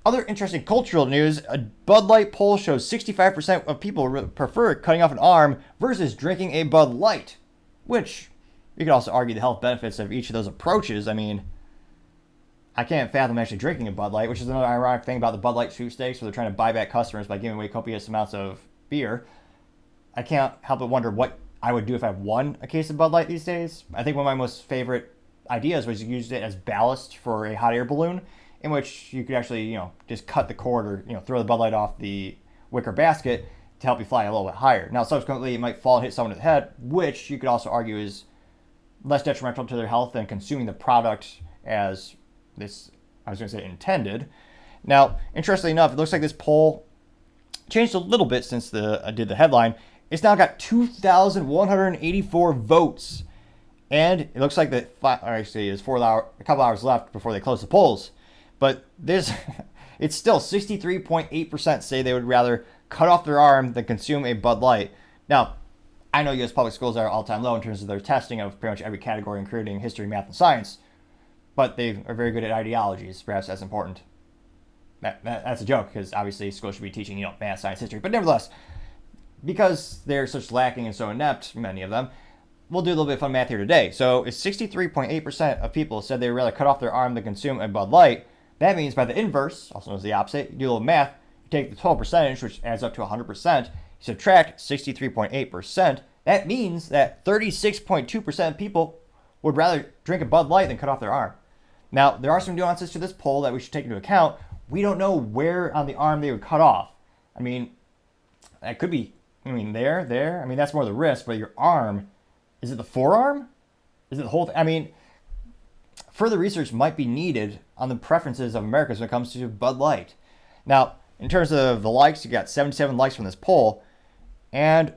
Other interesting cultural news, a Bud Light poll shows 65% of people prefer cutting off an arm versus drinking a Bud Light, which you could also argue the health benefits of each of those approaches. I mean, I can't fathom actually drinking a Bud Light, which is another ironic thing about the Bud Light sweepstakes, where they're trying to buy back customers by giving away copious amounts of beer. I can't help but wonder what I would do if I won a case of Bud Light these days. I think one of my most favorite ideas was to use it as ballast for a hot air balloon, in which you could actually, just cut the cord or, throw the Bud Light off the wicker basket to help you fly a little bit higher. Now, subsequently, it might fall and hit someone in the head, which you could also argue is less detrimental to their health than consuming the product as this, I was going to say, intended. Now, interestingly enough, it looks like this poll changed a little bit since I did the headline. It's now got 2,184 votes. And it looks like that actually is a couple hours left before they close the polls. But it's still 63.8% say they would rather cut off their arm than consume a Bud Light. Now, I know U.S. public schools are all-time low in terms of their testing of pretty much every category, including history, math, and science. But they are very good at ideologies. Perhaps that's important. That's a joke, because obviously schools should be teaching, math, science, history. But nevertheless, because they're such lacking and so inept, many of them, we'll do a little bit of fun math here today. So if 63.8% of people said they would rather cut off their arm than consume a Bud Light, that means by the inverse, also known as the opposite, you do a little math, you take the total percentage, which adds up to 100%, you subtract 63.8%, that means that 36.2% of people would rather drink a Bud Light than cut off their arm. Now, there are some nuances to this poll that we should take into account. We don't know where on the arm they would cut off. I mean, that could be, there. I mean, that's more the wrist, but your arm, is it the forearm? Is it the whole thing? I mean, further research might be needed on the preferences of Americans when it comes to Bud Light. Now, in terms of the likes, you got 77 likes from this poll, and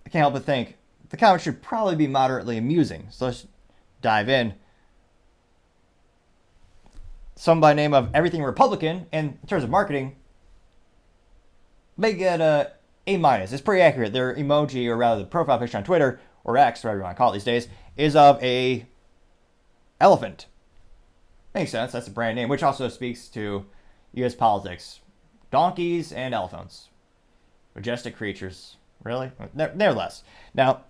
I can't help but think the comments should probably be moderately amusing. So let's dive in. Some by name of Everything Republican, and in terms of marketing, they get a A-. It's pretty accurate. Their emoji, or rather the profile picture on Twitter, or X, whatever you want to call it these days, is of a elephant. Makes sense. That's a brand name, which also speaks to U.S. politics. Donkeys and elephants. Majestic creatures. Really? Nevertheless. Now,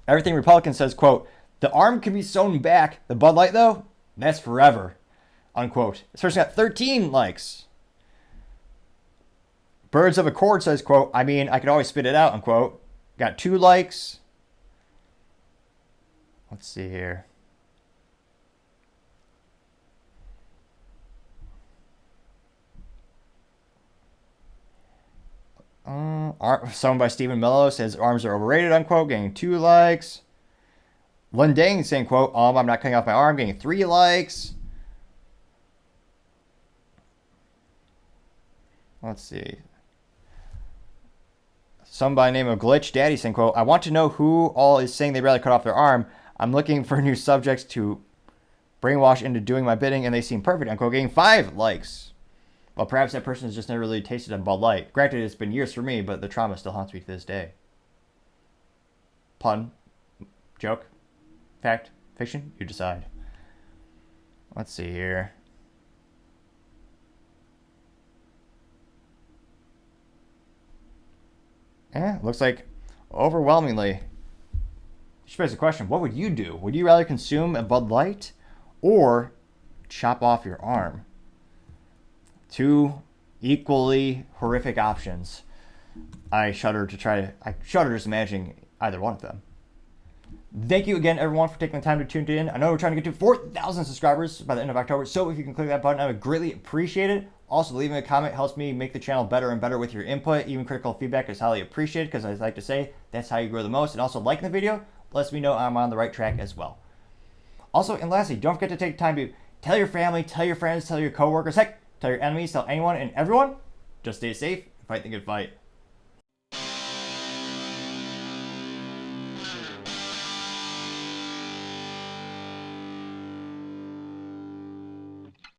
Everything Republican says, quote, "The arm can be sewn back. The Bud Light, though, that's forever." Unquote. This person got 13 likes. Birds of Accord says, quote, "I mean, I could always spit it out," unquote. Got 2 likes. Let's see here. Someone by Stephen Mello says arms are overrated, unquote, getting 2 likes. Lundang saying, quote, "I'm not cutting off my arm," getting 3 likes. Let's see. Some by the name of Glitch Daddy saying, quote, "I want to know who all is saying they'd rather cut off their arm. I'm looking for new subjects to brainwash into doing my bidding, and they seem perfect," unquote, getting 5 likes. Well, perhaps that person has just never really tasted a Bud Light. Granted, it's been years for me, but the trauma still haunts me to this day. Pun? Joke? Fact? Fiction? You decide. Let's see here. Looks like overwhelmingly. You should raise the question, what would you do? Would you rather consume a Bud Light or chop off your arm? 2 equally horrific options. I shudder just imagining either one of them. Thank you again, everyone, for taking the time to tune in. I know we're trying to get to 4,000 subscribers by the end of October, so if you can click that button, I would greatly appreciate it. Also, leaving a comment helps me make the channel better and better with your input. Even critical feedback is highly appreciated, because I like to say that's how you grow the most. And also, liking the video lets me know I'm on the right track as well. Also, and lastly, don't forget to take time to tell your family, tell your friends, tell your coworkers, heck, tell your enemies, tell anyone and everyone. Just stay safe and fight the good fight.